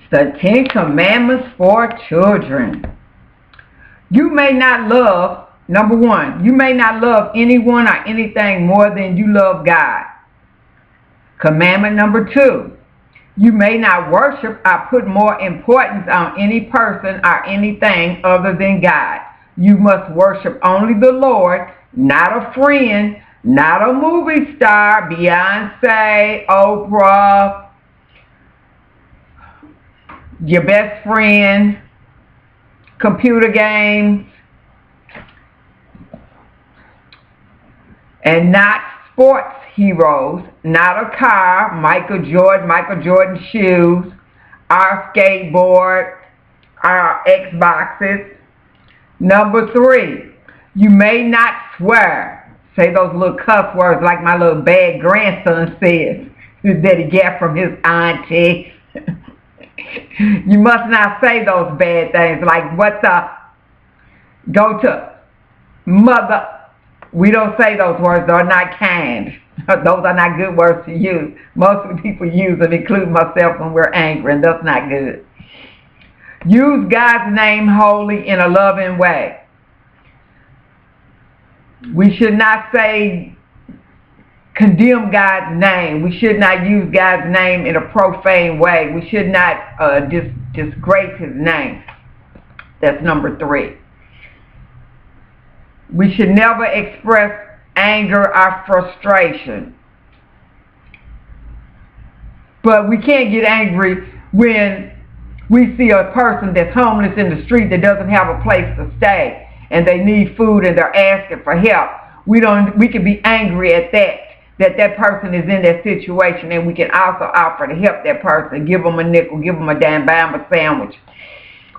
The 10 Commandments for Children. You may not love, number 1, you may not love anyone or anything more than you love God. Commandment number 2, you may not worship or put more importance on any person or anything other than God. You must worship only the Lord, not a friend, not a movie star, Beyonce, Oprah, your best friend, computer games, and not sports heroes, not a car, Michael Jordan shoes, our skateboard, our Xboxes. Number 3, you may not swear. Say those little cuss words like my little bad grandson says that he got from his auntie. You must not say those bad things like what the, go to mother. We don't say those words. They're not kind. Those are not good words to use. Most of the people use them, including myself, when we're angry, and that's not good. Use God's name holy in a loving way. We should not say, condemn God's name. We should not use God's name in a profane way. We should not disgrace his name. That's number 3. We should never express anger or frustration. But we can't get angry when we see a person that's homeless in the street that doesn't have a place to stay and they need food and they're asking for help. We can be angry at that person is in that situation, and we can also offer to help that person, give them a nickel, give them a dime, buy them a sandwich.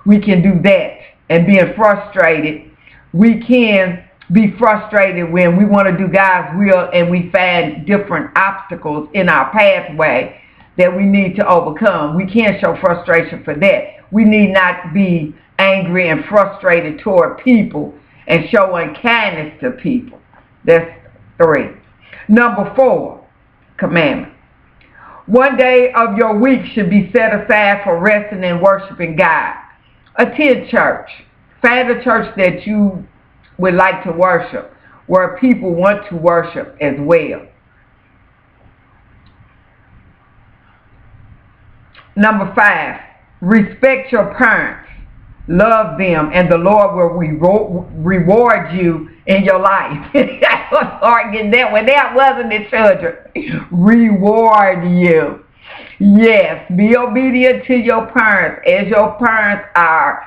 We can do that. And being frustrated, we can be frustrated when we want to do God's will and we find different obstacles in our pathway that we need to overcome. We can't show frustration for that. We need not be angry and frustrated toward people and showing kindness to people. That's 3. Number 4 commandment. One day of your week should be set aside for resting and worshiping God. Attend church. Find a church that you would like to worship, where people want to worship as well. Number 5, respect your parents. Love them, and the Lord will reward you in your life. I was arguing that when that wasn't the children. Reward you. Yes, be obedient to your parents as your parents are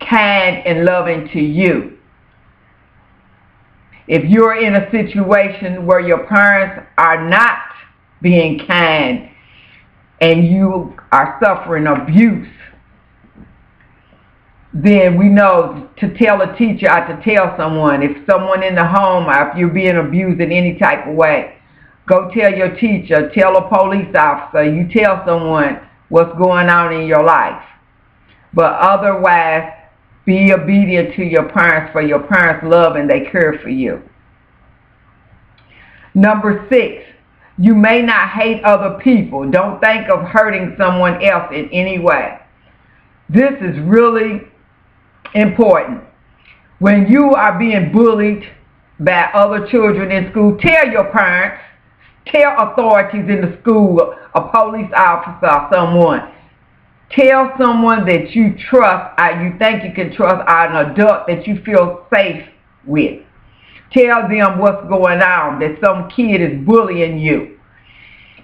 kind and loving to you. If you're in a situation where your parents are not being kind and you are suffering abuse, then we know to tell a teacher or to tell someone. If someone in the home, or if you're being abused in any type of way, go tell your teacher, tell a police officer, you tell someone what's going on in your life. But otherwise, be obedient to your parents, for your parents love and they care for you. Number 6, you may not hate other people. Don't think of hurting someone else in any way. This is really important. When you are being bullied by other children in school, tell your parents, tell authorities in the school, a police officer or someone. Tell someone that you trust or you think you can trust, or an adult that you feel safe with. Tell them what's going on, that some kid is bullying you.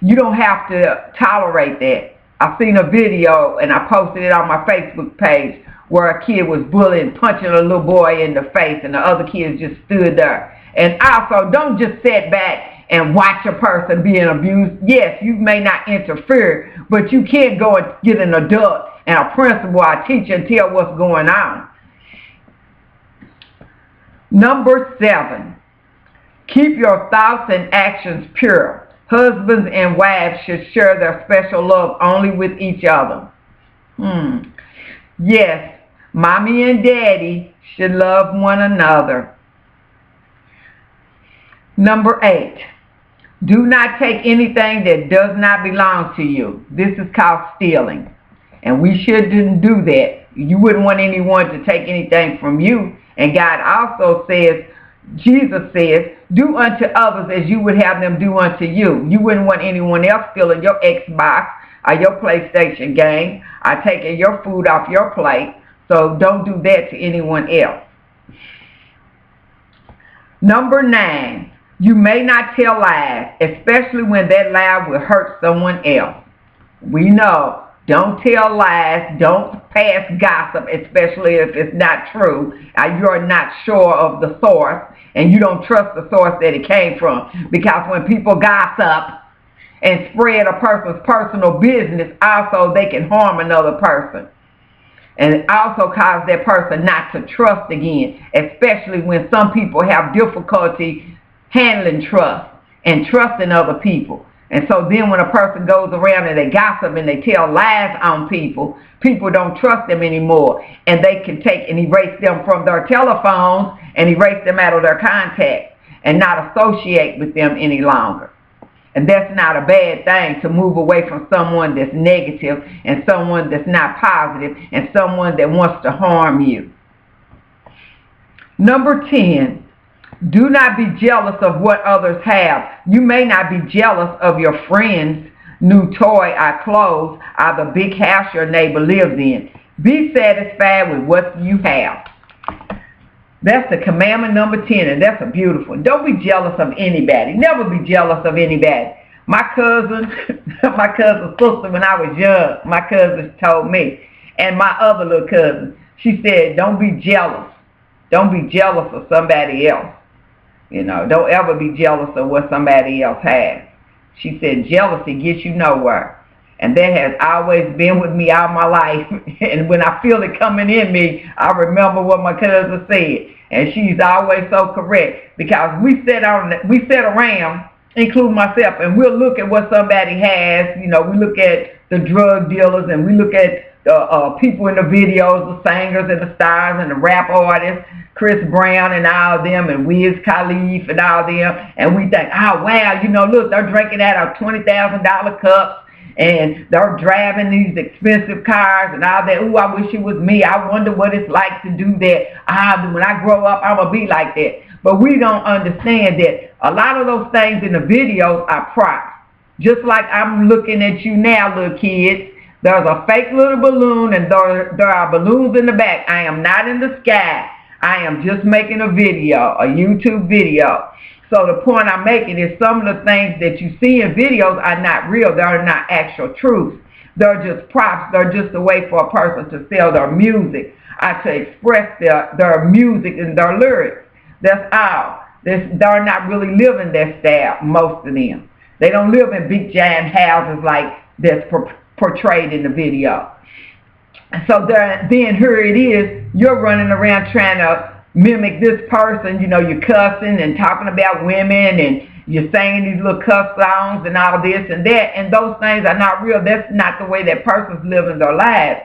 You don't have to tolerate that. I've seen a video, and I posted it on my Facebook page, where a kid was bullying, punching a little boy in the face, and the other kids just stood there. And also, don't just sit back and watch a person being abused. Yes, you may not interfere, but you can't go and get an adult and a principal or a teacher and tell what's going on. Number 7, keep your thoughts and actions pure. Husbands and wives should share their special love only with each other. Yes, mommy and daddy should love one another. Number 8, Do not take anything that does not belong to you. This is called stealing. And we shouldn't do that. You wouldn't want anyone to take anything from you. And God also says, Jesus says, do unto others as you would have them do unto you. You wouldn't want anyone else stealing your Xbox or your PlayStation game or taking your food off your plate. So don't do that to anyone else. Number 9, you may not tell lies, especially when that lie will hurt someone else. We know, don't tell lies, don't pass gossip, especially if it's not true, or you're not sure of the source, and you don't trust the source that it came from. Because when people gossip and spread a person's personal business, also they can harm another person. And it also causes that person not to trust again, especially when some people have difficulty handling trust and trusting other people. And so then when a person goes around and they gossip and they tell lies on people, people don't trust them anymore. And they can take and erase them from their telephones and erase them out of their contacts and not associate with them any longer. And that's not a bad thing, to move away from someone that's negative and someone that's not positive and someone that wants to harm you. Number 10, do not be jealous of what others have. You may not be jealous of your friend's new toy or clothes or the big house your neighbor lives in. Be satisfied with what you have. That's the commandment number 10, and that's a beautiful one. Don't be jealous of anybody. Never be jealous of anybody. My cousin's sister, when I was young, my cousin told me, and my other little cousin, she said, don't be jealous. Don't be jealous of somebody else. You know, don't ever be jealous of what somebody else has. She said, jealousy gets you nowhere. And that has always been with me all my life. And when I feel it coming in me, I remember what my cousin said. And she's always so correct. Because we sit around, including myself, and we'll look at what somebody has. You know, we look at the drug dealers, and we look at the people in the videos, the singers and the stars and the rap artists, Chris Brown and all them, and Wiz Khalifa and all them. And we think, oh, wow, you know, look, they're drinking out of $20,000 cups. And they're driving these expensive cars and all that. Ooh, I wish it was me. I wonder what it's like to do that. When I grow up, I'm going to be like that. But we don't understand that a lot of those things in the videos are props. Just like I'm looking at you now, little kids. There's a fake little balloon, and there are balloons in the back. I am not in the sky. I am just making a video, a YouTube video. So the point I'm making is some of the things that you see in videos are not real. They're not actual truth. They're just props. They're just a way for a person to sell their music or to express their music and their lyrics. That's all. They're not really living that style, most of them. They don't live in big giant houses like that's portrayed in the video. So then here it is, you're running around trying to mimic this person. You know, you're cussing and talking about women, and you're singing these little cuss songs and all this and that, and those things are not real. That's not the way that person's living their lives.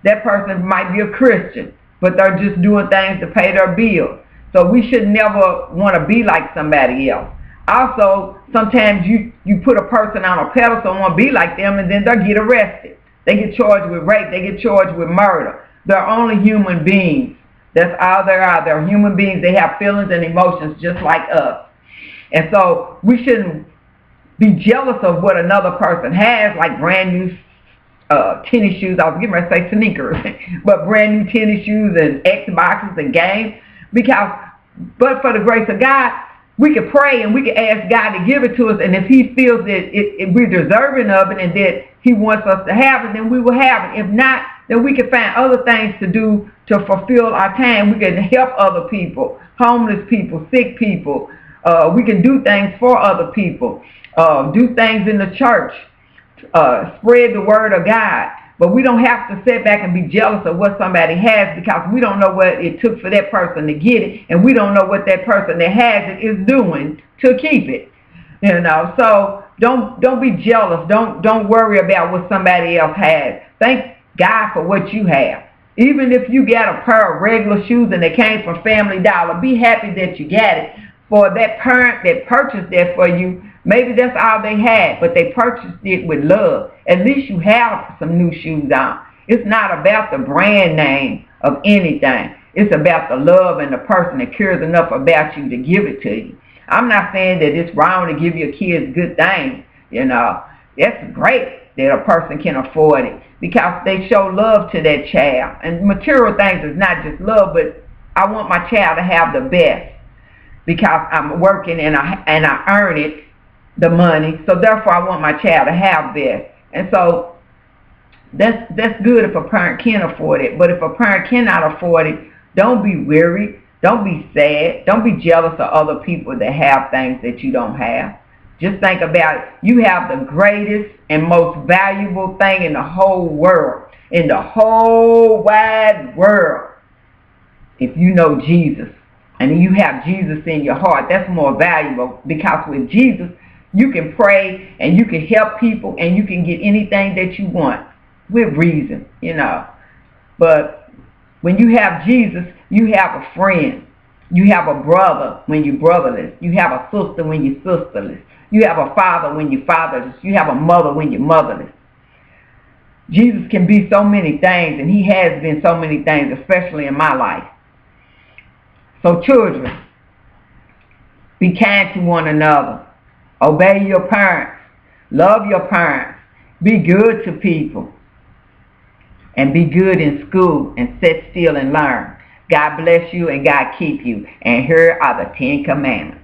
That person might be a Christian, but they're just doing things to pay their bills. So we should never want to be like somebody else. Also, sometimes you put a person on a pedestal and want to be like them, and then they get arrested. They get charged with rape. They get charged with murder. They're only human beings. That's all they are. They're human beings. They have feelings and emotions just like us. And so we shouldn't be jealous of what another person has, like brand new tennis shoes. I was getting ready to say sneakers, but brand new tennis shoes and Xboxes and games. But for the grace of God, we can pray and we can ask God to give it to us. And if He feels that we're deserving of it and that He wants us to have it, then we will have it. If not, then we can find other things to do to fulfill our time. We can help other people, homeless people, sick people. We can do things for other people, do things in the church, spread the word of God. But we don't have to sit back and be jealous of what somebody has, because we don't know what it took for that person to get it, and we don't know what that person that has it is doing to keep it. You know, so don't be jealous. Don't worry about what somebody else has. Thank God for what you have. Even if you got a pair of regular shoes and they came from Family Dollar, be happy that you got it. For that parent that purchased that for you, Maybe that's all they had, but they purchased it with love. At least you have some new shoes on. It's not about the brand name of anything. It's about the love and the person that cares enough about you to give it to you. I'm not saying that it's wrong to give your kids good things. You know, that's great that a person can afford it because they show love to that child. And material things is not just love, but I want my child to have the best because I'm working and I earn it, the money. So therefore, I want my child to have best. And so that's good if a parent can afford it. But if a parent cannot afford it, don't be worried. Don't be sad. Don't be jealous of other people that have things that you don't have. Just think about it. You have the greatest and most valuable thing in the whole world. In the whole wide world. If you know Jesus and you have Jesus in your heart, that's more valuable because with Jesus, you can pray and you can help people and you can get anything that you want with reason, you know. But when you have Jesus, you have a friend. You have a brother when you're brotherless. You have a sister when you're sisterless. You have a father when you're fatherless. You have a mother when you're motherless. Jesus can be so many things, and he has been so many things, especially in my life. So children, be kind to one another. Obey your parents. Love your parents. Be good to people. And be good in school and sit still and learn. God bless you and God keep you. And here are the 10 Commandments.